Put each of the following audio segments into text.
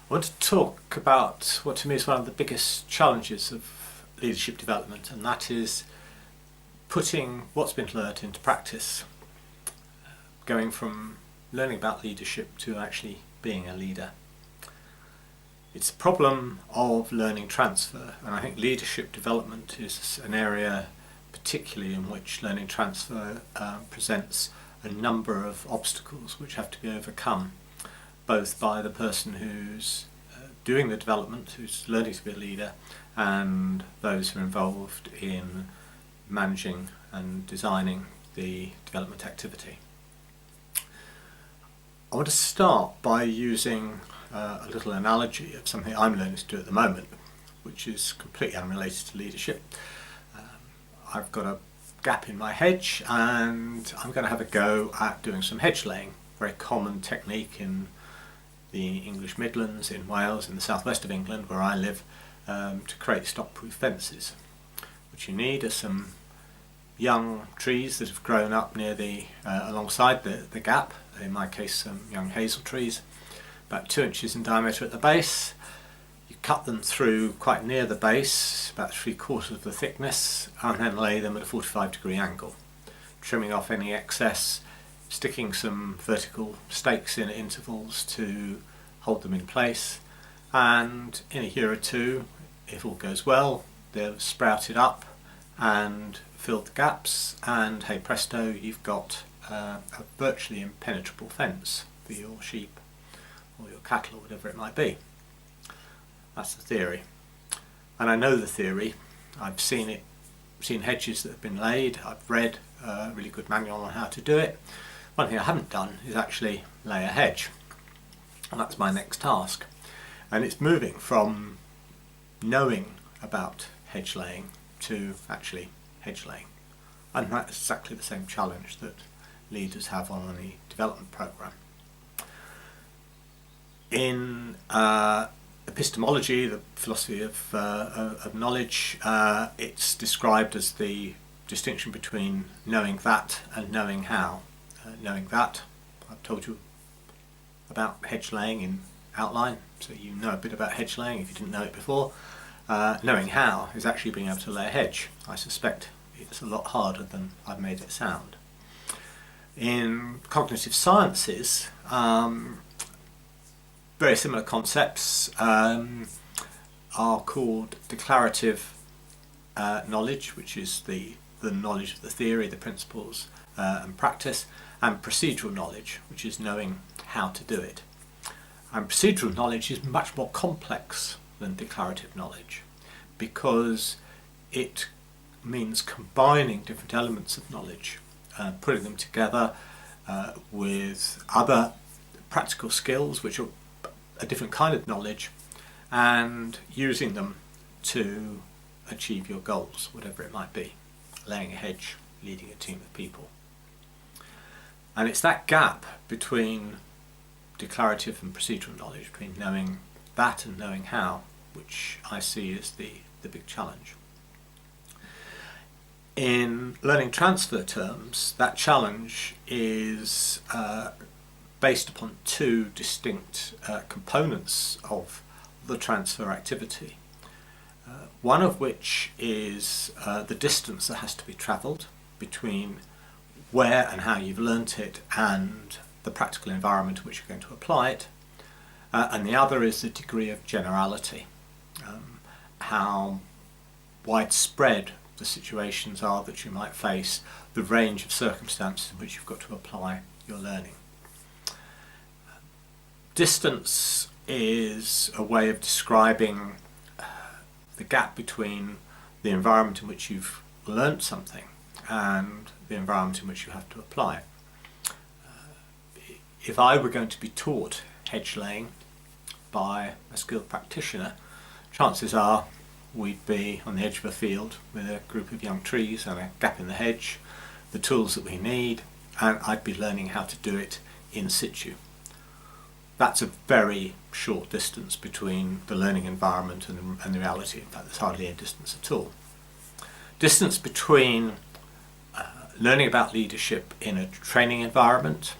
I want to talk about what to me is one of the biggest challenges of leadership development, and that is putting what's been learnt into practice, going from learning about leadership to actually being a leader. It's a problem of learning transfer, and I think leadership development is an area particularly in which learning transfer presents a number of obstacles which have to be overcome, both by the person who's doing the development, who's learning to be a leader, and those who are involved in managing and designing the development activity. I want to start by using a little analogy of something I'm learning to do at the moment, which is completely unrelated to leadership. I've got a gap in my hedge and I'm going to have a go at doing some hedge laying, very common technique in the English Midlands, in Wales, in the southwest of England where I live, to create stock-proof fences. What you need are some young trees that have grown up near alongside the gap, in my case some young hazel trees, about 2 inches in diameter at the base. You cut them through quite near the base, about 3/4 of the thickness, and then lay them at a 45-degree angle, trimming off any excess, sticking some vertical stakes in at intervals to hold them in place, and in a year or two, if all goes well, they've sprouted up and filled the gaps, and hey presto, you've got a virtually impenetrable fence for your sheep or your cattle or whatever it might be. That's the theory, and I know the theory. I've seen hedges that have been laid. I've read a really good manual on how to do it. One thing I haven't done is actually lay a hedge, and that's my next task. And it's moving from knowing about hedge laying to actually hedge laying, and that's exactly the same challenge that leaders have on the development program. In epistemology, the philosophy of knowledge, it's described as the distinction between knowing that and knowing how. Knowing that, I've told you about hedge laying in outline, so you know a bit about hedge laying if you didn't know it before. Knowing how is actually being able to lay a hedge. I suspect it's a lot harder than I've made it sound. In cognitive sciences, very similar concepts are called declarative knowledge, which is the knowledge of the theory, the principles and practice, and procedural knowledge, which is knowing how to do it. And procedural knowledge is much more complex than declarative knowledge, because it means combining different elements of knowledge, putting them together with other practical skills which are a different kind of knowledge, and using them to achieve your goals, whatever it might be. Laying a hedge, leading a team of people. And it's that gap between declarative and procedural knowledge, between knowing that and knowing how, which I see as the big challenge. In learning transfer terms, that challenge is based upon two distinct components of the transfer activity. One of which is the distance that has to be travelled between where and how you've learnt it and the practical environment in which you're going to apply it, and the other is the degree of generality, how widespread the situations are that you might face, the range of circumstances in which you've got to apply your learning. Distance is a way of describing the gap between the environment in which you've learnt something and the environment in which you have to apply it. If I were going to be taught hedge laying by a skilled practitioner, chances are we'd be on the edge of a field with a group of young trees and a gap in the hedge, the tools that we need, and I'd be learning how to do it in situ. That's a very short distance between the learning environment and the reality. In fact, there's hardly any distance at all. Distance between learning about leadership in a training environment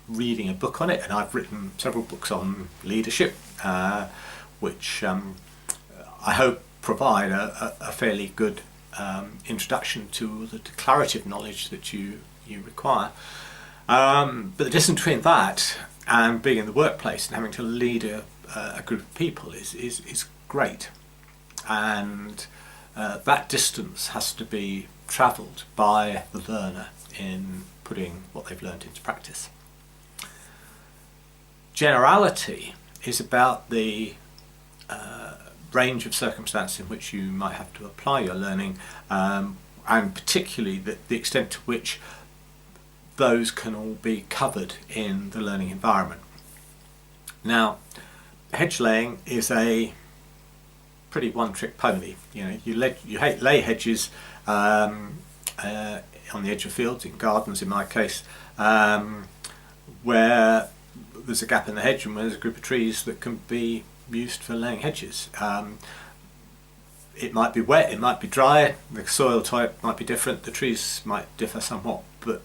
reading a book on it, and I've written several books on leadership, which I hope provide a fairly good introduction to the declarative knowledge that you require. But the distance between that and being in the workplace and having to lead a group of people is great, and that distance has to be travelled by the learner in putting what they've learned into practice. Generality is about the range of circumstances in which you might have to apply your learning, and particularly the extent to which those can all be covered in the learning environment. Now, hedge laying is a pretty one-trick pony. You lay hedges on the edge of fields, in gardens in my case, where there's a gap in the hedge and where there's a group of trees that can be used for laying hedges. It might be wet, it might be dry, the soil type might be different, the trees might differ somewhat, but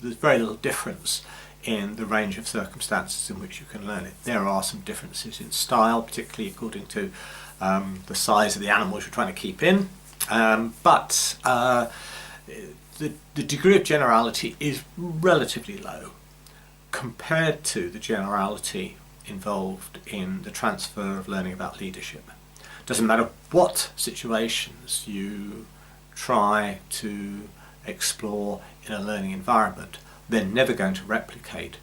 there's very little difference in the range of circumstances in which you can learn it. There are some differences in style, particularly according to the size of the animals you're trying to keep in, but the degree of generality is relatively low compared to the generality involved in the transfer of learning about leadership. Doesn't matter what situations you try to explore in a learning environment, they're never going to replicate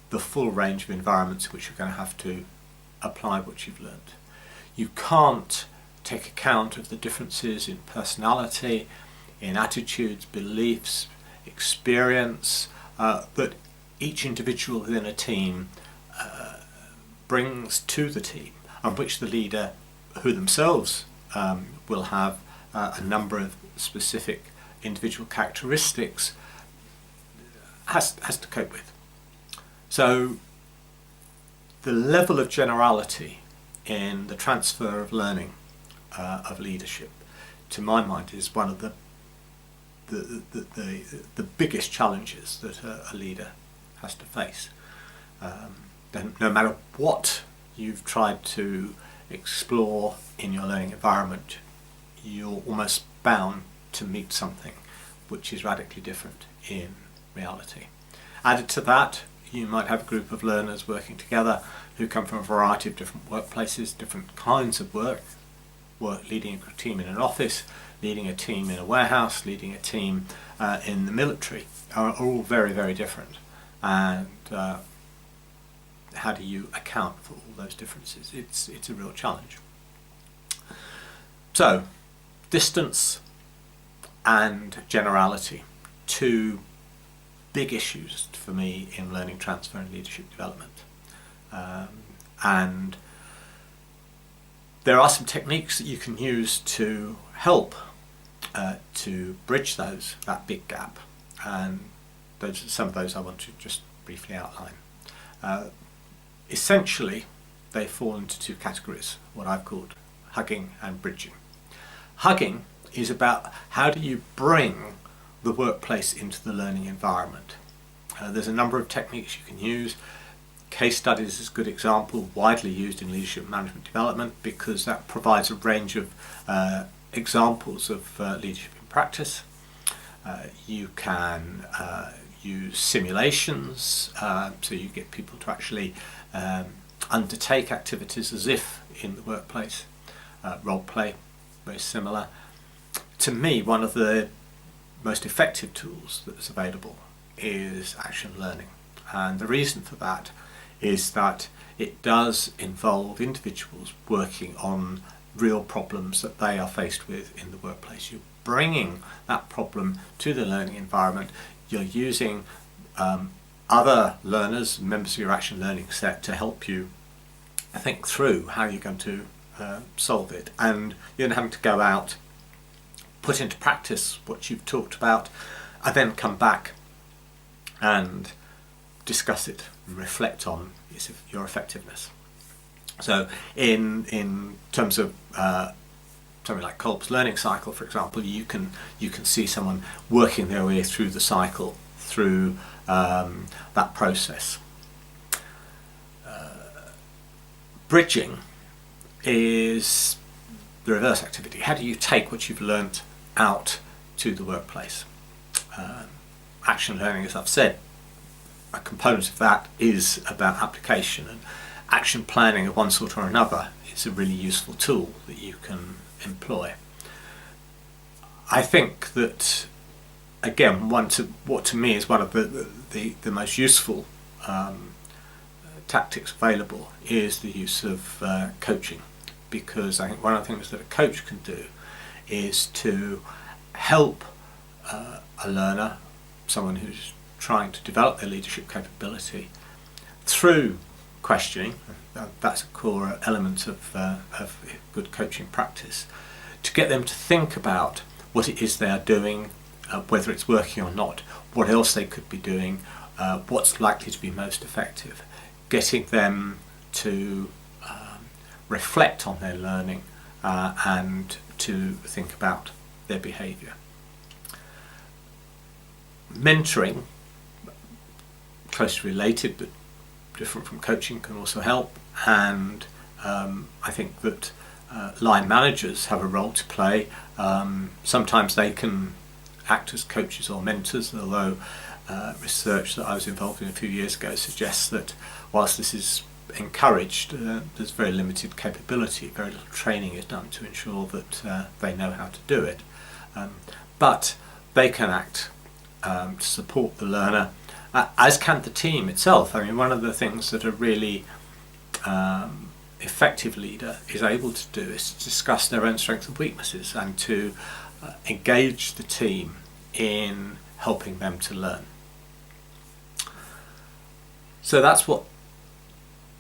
the full range of environments in which you're going to have to apply what you've learned. You can't take account of the differences in personality, in attitudes, beliefs, experience that each individual within a team brings to the team, and which the leader, who themselves will have a number of specific individual characteristics, has to cope with. So the level of generality in the transfer of learning of leadership, to my mind, is one of the biggest challenges that a leader has to face. No matter what you've tried to explore in your learning environment, you're almost bound to meet something which is radically different in reality. Added to that, you might have a group of learners working together who come from a variety of different workplaces, different kinds of work, leading a team in an office, leading a team in a warehouse, leading a team in the military, are all very, very different. And how do you account for all those differences? It's a real challenge. So, distance and generality, two big issues for me in learning transfer and leadership development. And there are some techniques that you can use to help to bridge that big gap, and some of those I want to just briefly outline. Essentially, they fall into two categories, what I've called hugging and bridging. Hugging is about how do you bring the workplace into the learning environment. There's a number of techniques you can use. Case studies is a good example, widely used in leadership management development, because that provides a range of examples of leadership in practice. You can use simulations, so you get people to actually undertake activities as if in the workplace. Role play, very similar. To me, one of the most effective tools that's available is action learning, and the reason for that is that it does involve individuals working on real problems that they are faced with in the workplace. You're bringing that problem to the learning environment. You're using other learners, members of your action learning set, to help you think through how you're going to solve it, and you're having to go out, put into practice what you've talked about, and then come back and discuss it and reflect on your effectiveness. So in terms of something like Kolb's learning cycle, for example, you can see someone working their way through the cycle through that process. Bridging is the reverse activity. How do you take what you've learnt out to the workplace? Action learning, as I've said, a component of that is about application, and action planning of one sort or another is a really useful tool that you can employ. I think that, again, what to me is one of the most useful tactics available is the use of coaching, because I think one of the things that a coach can do is to help a learner, someone who's trying to develop their leadership capability, through questioning. That's a core element of good coaching practice, to get them to think about what it is they are doing, whether it's working or not, what else they could be doing, what's likely to be most effective, getting them to reflect on their learning and to think about their behaviour. Mentoring, closely related but different from coaching, can also help, and I think that line managers have a role to play. Sometimes they can act as coaches or mentors, although research that I was involved in a few years ago suggests that whilst this is encouraged, there's very limited capability, very little training is done to ensure that they know how to do it. But they can act to support the learner, as can the team itself. I mean, one of the things that a really effective leader is able to do is to discuss their own strengths and weaknesses, and to engage the team in helping them to learn. So that's what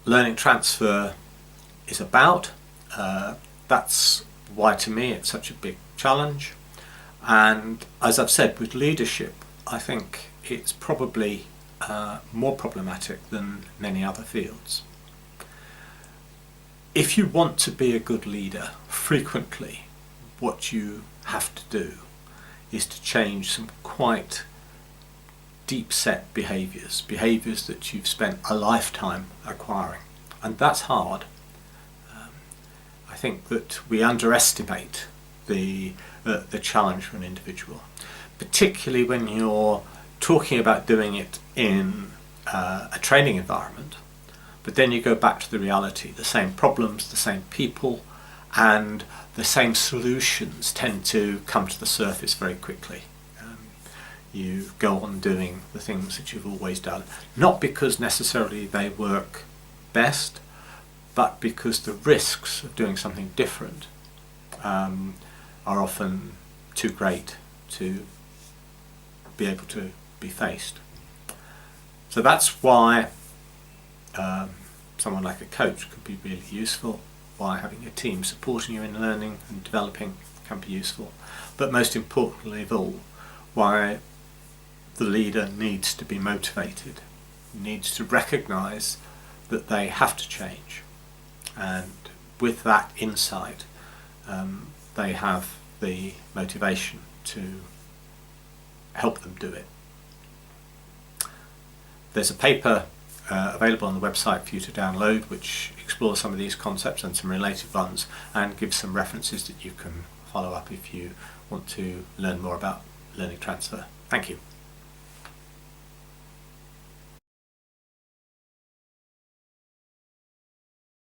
learning transfer is about. That's why, to me, it's such a big challenge. And as I've said, with leadership, I think it's probably more problematic than many other fields. If you want to be a good leader, frequently what you have to do is to change some quite deep set behaviours that you've spent a lifetime acquiring, and that's hard. I think that we underestimate the challenge for an individual, particularly when you're talking about doing it in a training environment, but then you go back to the reality. The same problems, the same people, and the same solutions tend to come to the surface very quickly. You go on doing the things that you've always done, not because necessarily they work best, but because the risks of doing something different are often too great to be able to be faced. So that's why someone like a coach could be really useful, why having a team supporting you in learning and developing can be useful, but most importantly of all, why the leader needs to be motivated, needs to recognise that they have to change, and with that insight they have the motivation to help them do it. There's a paper available on the website for you to download which explores some of these concepts and some related ones, and gives some references that you can follow up if you want to learn more about learning transfer. Thank you.